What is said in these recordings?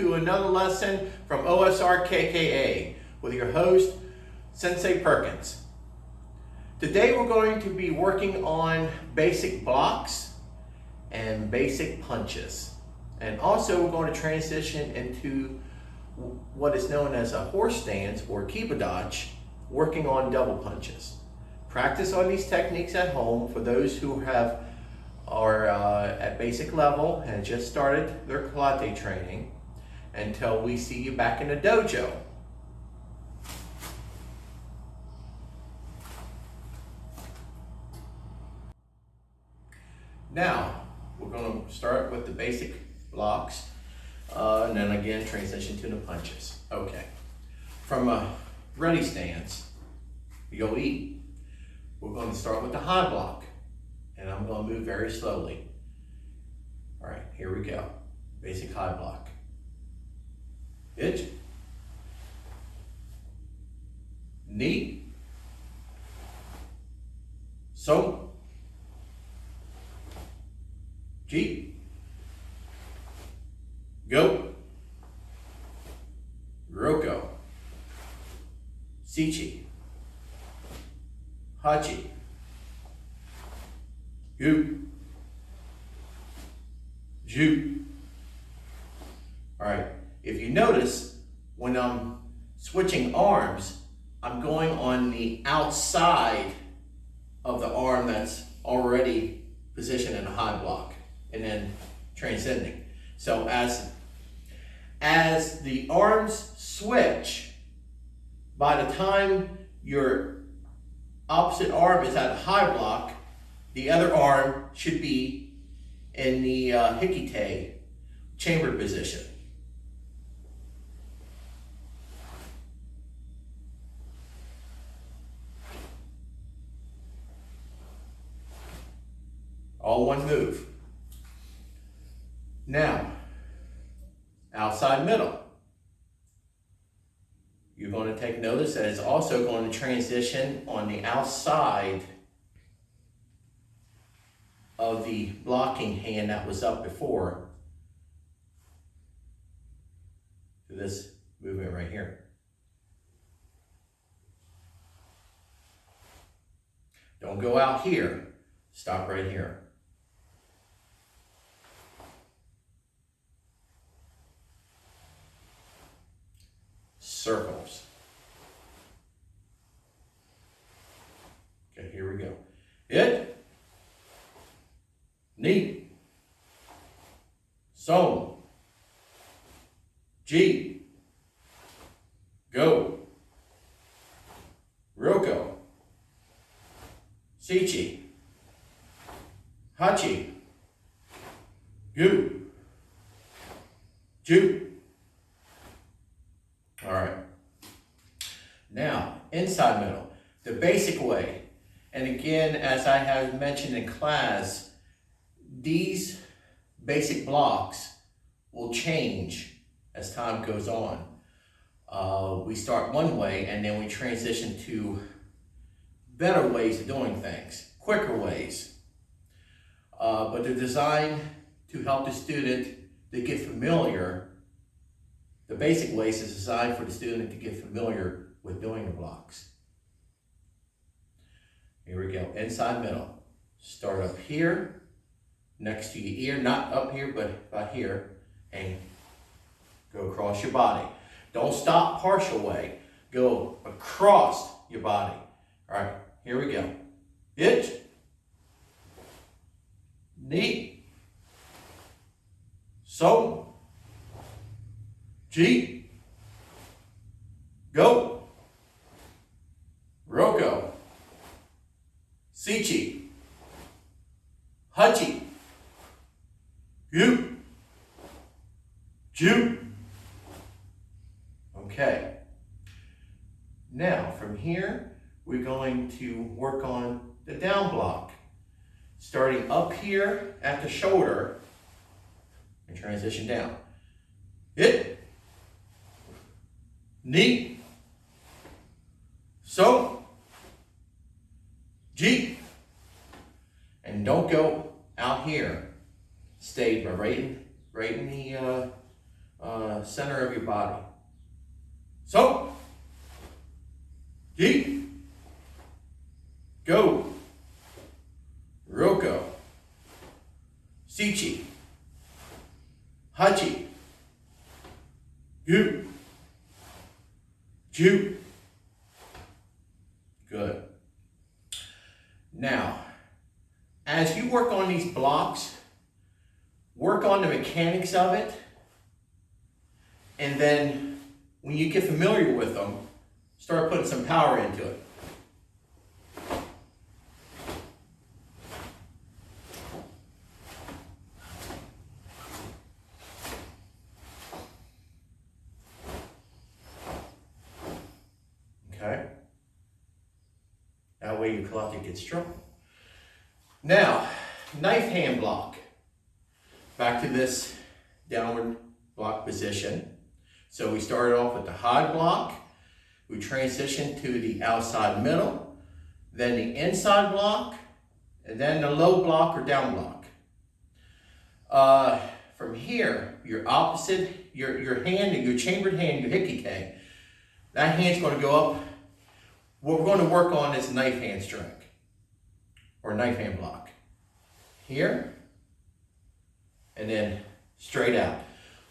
to another lesson from OSR KKA with your host, Sensei Perkins. Today we're going to be working on basic blocks and basic punches. And also we're going to transition into what is known as a horse stance or kibadochi, working on double punches. Practice on these techniques at home for those who are at basic level and just started their karate training until we see you back in the dojo. Now, we're going to start with the basic blocks and then again transition to the punches. Okay, from a ready stance, you'll eat. We're going to start with the high block. And I'm going to move very slowly. All right, here we go. Basic high block. Itch. Knee. So. Ji. Go. Roko. Sichi. Hachi. Gu. Ju. All right, if you notice, when I'm switching arms, I'm going on the outside of the arm that's already positioned in a high block and then transcending. So as the arms switch, by the time your opposite arm is at a high block, the other arm should be in the hikite chamber position. All one move. Now, outside middle. You're going to take notice that it's also going to transition on the outside of the blocking hand that was up before to this movement right here. Don't go out here. Stop right here. Circles. Okay, here we go. It. Knee. So. Ji. Go. Roko. Sichi. Hachi. Gu. Ju. All right. Now, inside middle, the basic way. And again, as I have mentioned in class, these basic blocks will change as time goes on. We start one way and then we transition to better ways of doing things, quicker ways. But they're designed to help the student to get familiar. The basic ways is designed for the student to get familiar with doing the blocks. Here we go, inside middle. Start up here, next to your ear, not up here, but about here, and go across your body. Don't stop partial way, go across your body. All right, here we go. Itch. Knee. So. Ji. Go. Roko. Sichi. Hachi. Gu. Ju. Okay. Now from here, we're going to work on the down block. Starting up here at the shoulder and transition down. Hit. Knee. So. Ji. And don't go out here. Stay right in center of your body. So, Ji, go, Roko, Sichi, Hachi, Gu, Ju. Good. Now, as you work on these blocks, work on the mechanics of it, and then when you get familiar with them, start putting some power into it. Okay? That way your collective gets strong. Now, knife hand block. Back to this downward block position. So we started off with the high block. We transitioned to the outside middle, then the inside block, and then the low block or down block. From here, your opposite, your hand, your chambered hand, your hikike, that hand's going to go up. What we're going to work on is knife hand strike or knife hand block. Here, and then straight out.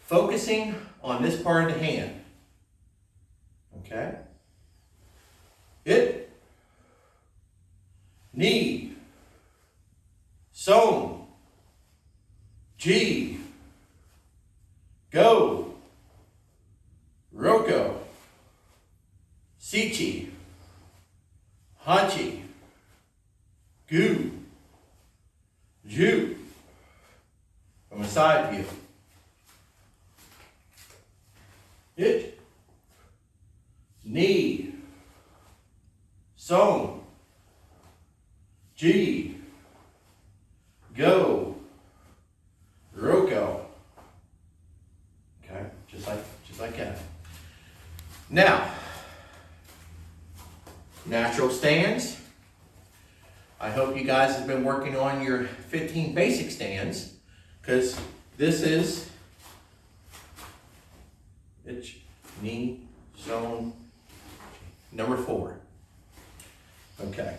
Focusing on this part of the hand. Okay? It, knee, Song, Ji, Go, Roko, Sichi, Hachi, Gu, Ju. From a side view. It, knee, Song, Ji, Go, Roko. Okay, just like that. Now, natural stands. I hope you guys have been working on your 15 basic stands, because this is itch, knee, zone, number 4. Okay,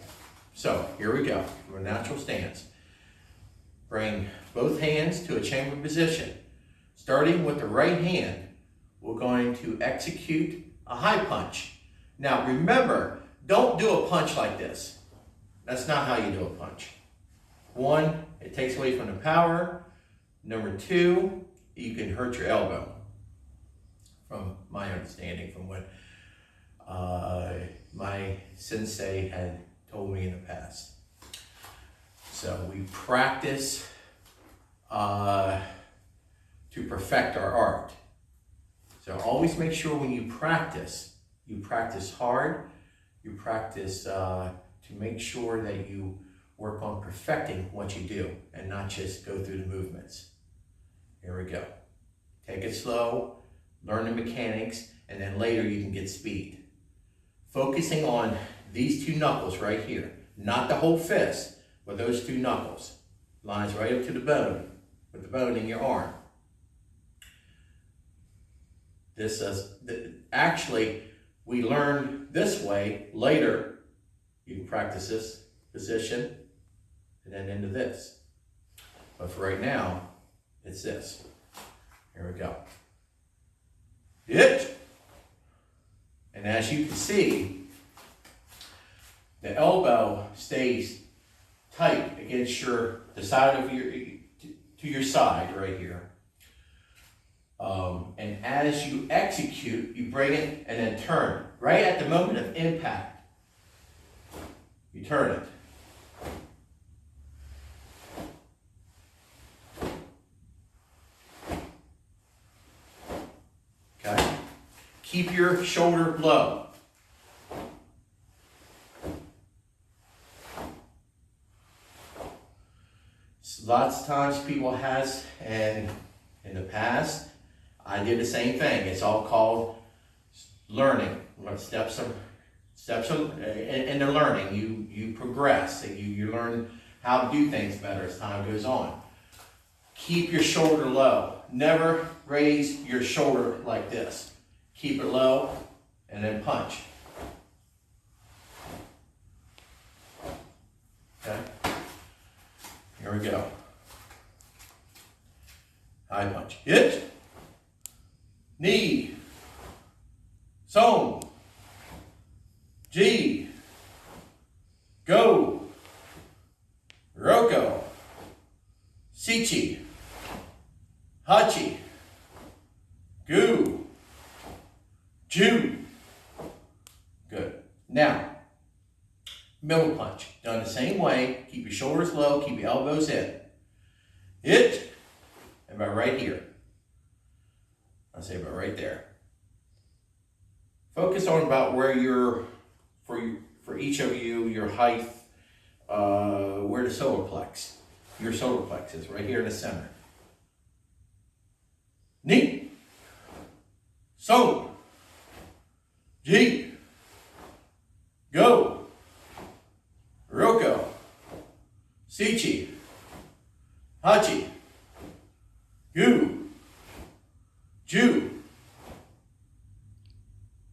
so here we go. We're natural stance. Bring both hands to a chamber position. Starting with the right hand, we're going to execute a high punch. Now remember, don't do a punch like this. That's not how you do a punch. 1, it takes away from the power. Number 2, you can hurt your elbow. From my understanding, from what my sensei had told me in the past. So we practice to perfect our art. So always make sure when you practice hard, you practice to make sure that you work on perfecting what you do and not just go through the movements. Here we go. Take it slow, learn the mechanics, and then later you can get speed. Focusing on these 2 knuckles right here, not the whole fist, but those 2 knuckles. Lines right up to the bone, with the bone in your arm. This is, actually, we learned this way. Later, you can practice this position, and then into this. But for right now, it's this. Here we go. It. And as you can see, the elbow stays tight against the side of to your side right here. And as you execute, you bring it and then turn. Right at the moment of impact, you turn it. Okay? Keep your shoulder low. Lots of times people and in the past, I did the same thing. It's all called learning. Steps in the learning. You progress. You learn how to do things better as time goes on. Keep your shoulder low. never raise your shoulder like this. Keep it low and then punch. Okay? Here we go. High punch. Hit. Knee. Song. G. Go. Roko. Sichi. Hachi. Gu. Ju. Good. Now, middle punch. Done the same way. Keep your shoulders low. Keep your elbows in. Hit. About right here. I'll say about right there. Focus on about where you're, for each of you, your height, where the solar plex. Your solar plex is right here in the center. Ni. So. Ji. Go. Roko. Sichi. Hachi. Gu. Ju.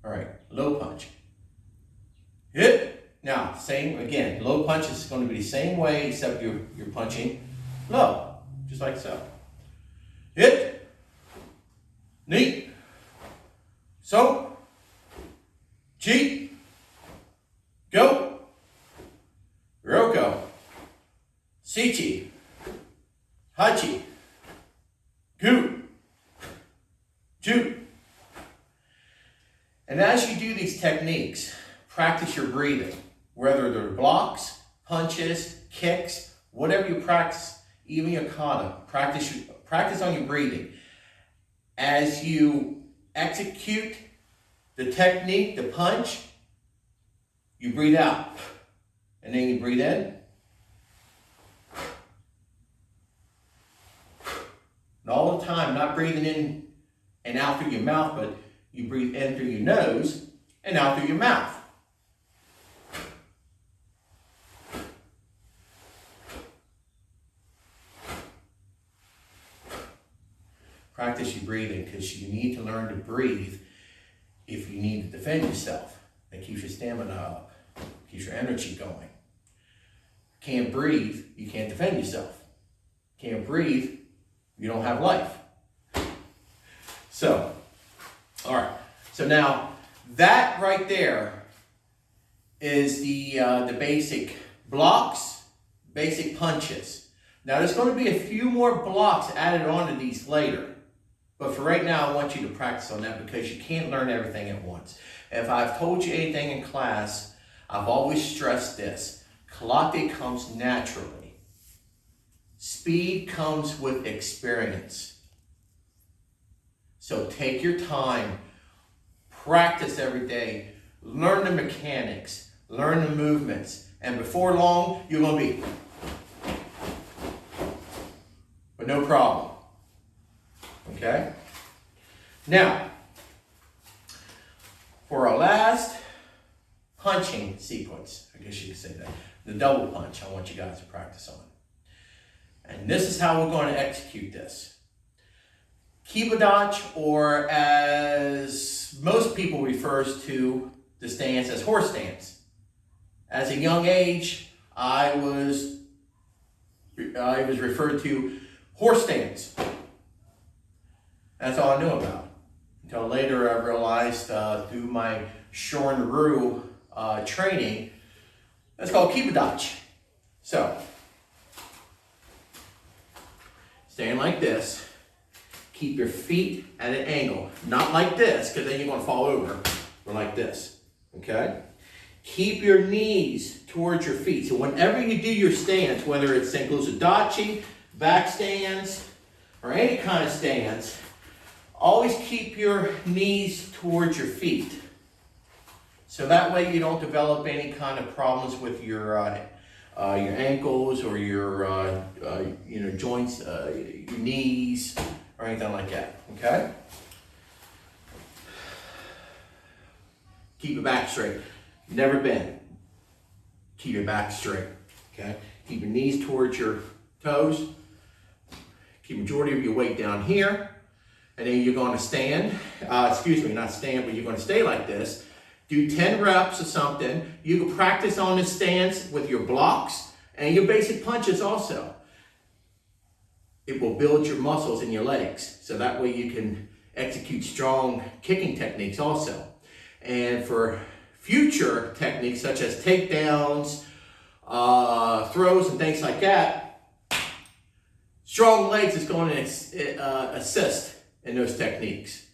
All right, low punch. Hit. Now, same again. Low punch is going to be the same way, except you're punching low, just like so. Hit. Knee. So. Chi. Go. Roko. Sichi. Hachi. Gu. Ju. And as you do these techniques, practice your breathing. Whether they're blocks, punches, kicks, whatever you practice, even your kata, practice on your breathing. As you execute the technique, the punch, you breathe out. And then you breathe in. And all the time, not breathing in and out through your mouth, but you breathe in through your nose and out through your mouth. Practice your breathing, because you need to learn to breathe if you need to defend yourself. That keeps your stamina up, keeps your energy going. Can't breathe, you can't defend yourself. Can't breathe, you don't have life. So, all right. So now that right there is the basic blocks, basic punches. Now there's going to be a few more blocks added onto these later. But for right now, I want you to practice on that, because you can't learn everything at once. If I've told you anything in class, I've always stressed this. Karate comes naturally. Speed comes with experience. So take your time, practice every day, learn the mechanics, learn the movements, and before long, you're going to be, but no problem. Okay? Now, for our last punching sequence, I guess you could say that, the double punch, I want you guys to practice on. And this is how we're going to execute this. Kibidachi, or as most people refers to the stance as horse stance. As a young age, I was referred to horse stance. That's all I knew about. Until later I realized through my Shorin-ryu training, that's called Kibidachi. So, stand like this. Keep your feet at an angle. Not like this, because then you're going to fall over. Or like this. Okay? Keep your knees towards your feet. So whenever you do your stance, whether it's Sengoku Dachi, back stands, or any kind of stance, always keep your knees towards your feet. So that way you don't develop any kind of problems with your ankles or your joints, your knees, or anything like that. Okay? Keep your back straight. Never bend. Keep your back straight. Okay? Keep your knees towards your toes. keep majority of your weight down here. And then you're going to stand, not stand, but you're going to stay like this. Do 10 reps or something. You can practice on this stance with your blocks and your basic punches also. It will build your muscles in your legs. So that way you can execute strong kicking techniques also. And for future techniques such as takedowns, throws and things like that, strong legs is going to assist in those techniques.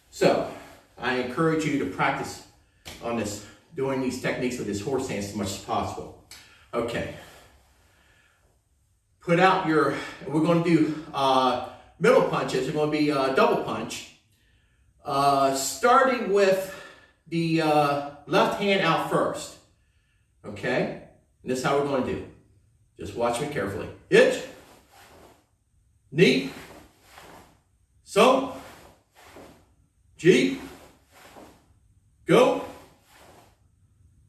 So I encourage you to practice on this, doing these techniques with this horse stance as much as possible. Okay. Put out your, we're going to do middle punches. They're going to be double punch. Starting with the left hand out first. Okay? And this is how we're going to do. Just watch me carefully. Hitch. Knee. So. G. Go.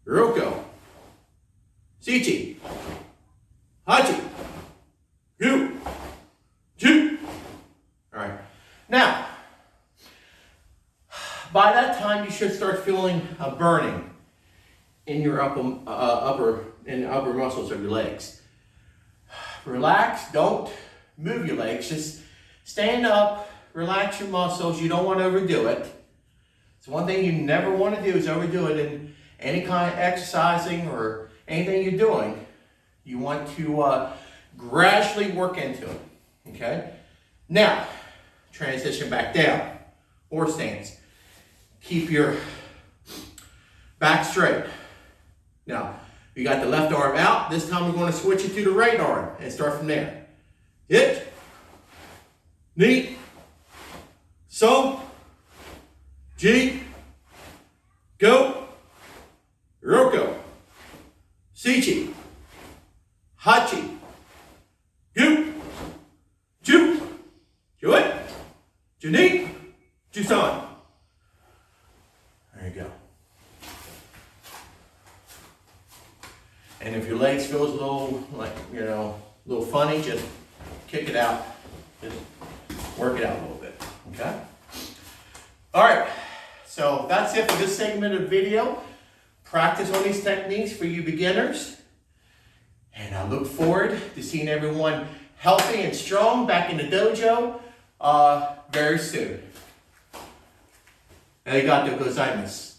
Roko. Sichi. Hachi. Gu. Ju. All right. Now, by that time, you should start feeling a burning in your upper muscles of your legs. Relax. Don't move your legs. Just stand up. Relax your muscles. You don't want to overdo it. It's one thing you never want to do is overdo it in any kind of exercising or anything you're doing. You want to gradually work into it. Okay? Now, transition back down. Horse stance. Keep your back straight. Now, you got the left arm out. This time we're going to switch it to the right arm and start from there. Hit. Knee. So. G. Go. Roko. Sichi. Hachi. Gu. Ju. Juit. Juni. Jusan. There you go. And if your legs feels a little, a little funny, just kick it out. Just work it out a little bit, okay? All right, so that's it for this segment of the video. Practice on these techniques for you beginners. And I look forward to seeing everyone healthy and strong back in the dojo very soon. Arigatou gozaimasu.